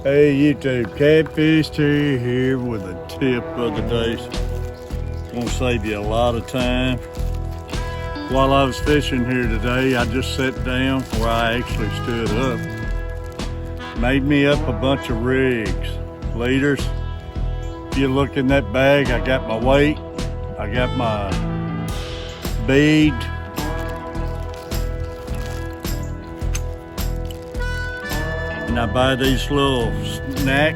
Hey YouTube, Catfish Terry here with a tip of the day. Gonna save you a lot of time. While I was fishing here today, I just sat down where I actually stood up. Made me up a bunch of rigs, leaders. If you look in that bag, I got my weight, I got my bead, and I buy these little snack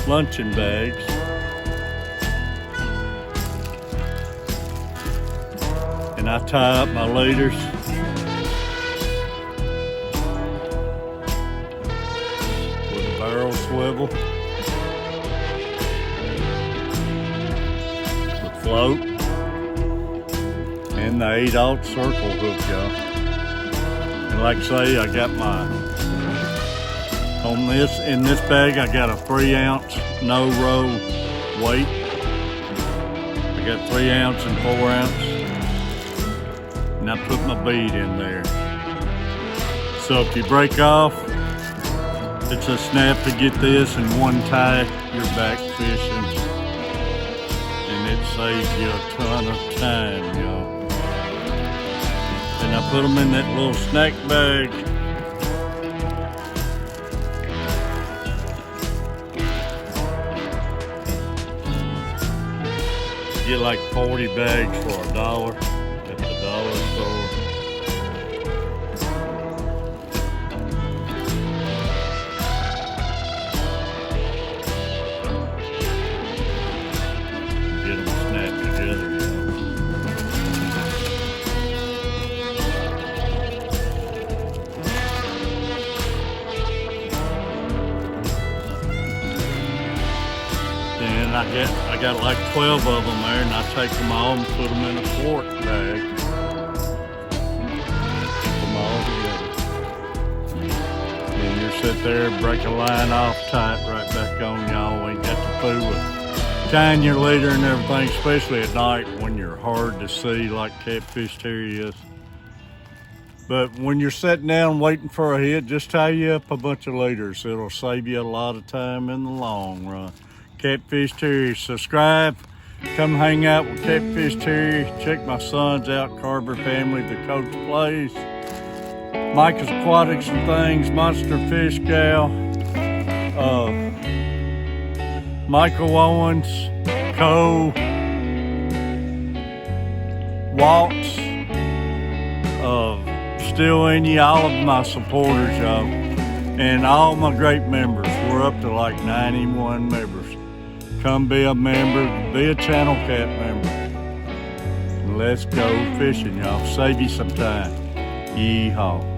luncheon bags. And I tie up my leaders. With a barrel swivel. The float. And the 8/0 circle hook, y'all. And like I say, I got in this bag, I got a 3-ounce no roll weight. I got 3 ounce and 4 ounce. And I put my bead in there. So if you break off, it's a snap to get this and one tie, you're back fishing. And it saves you a ton of time, y'all. And I put them in that little snack bag. Get like 40 bags for $1 at the dollar store. Get them snapped together. And I got like 12 of them there, and I take them all and put them in a quart bag. Put them all together. Then you sit there, break a line off tight, right back on, y'all. Ain't got to fool with tying your leader and everything, especially at night when you're hard to see like Catfish Terry is. But when you're sitting down waiting for a hit, just tie you up a bunch of leaders. It'll save you a lot of time in the long run. Catfish Terry, subscribe, come hang out with Catfish Terry, check my sons out, Carver family, the coach plays, Micah's Aquatics and Things, Monster Fish Gal, Michael Owens, Co, Waltz, Still in you, all of my supporters, y'all, and all my great members. We're up to like 91 members. Come be a member, be a Channel Cat member. Let's go fishing, y'all. Save you some time. Yeehaw.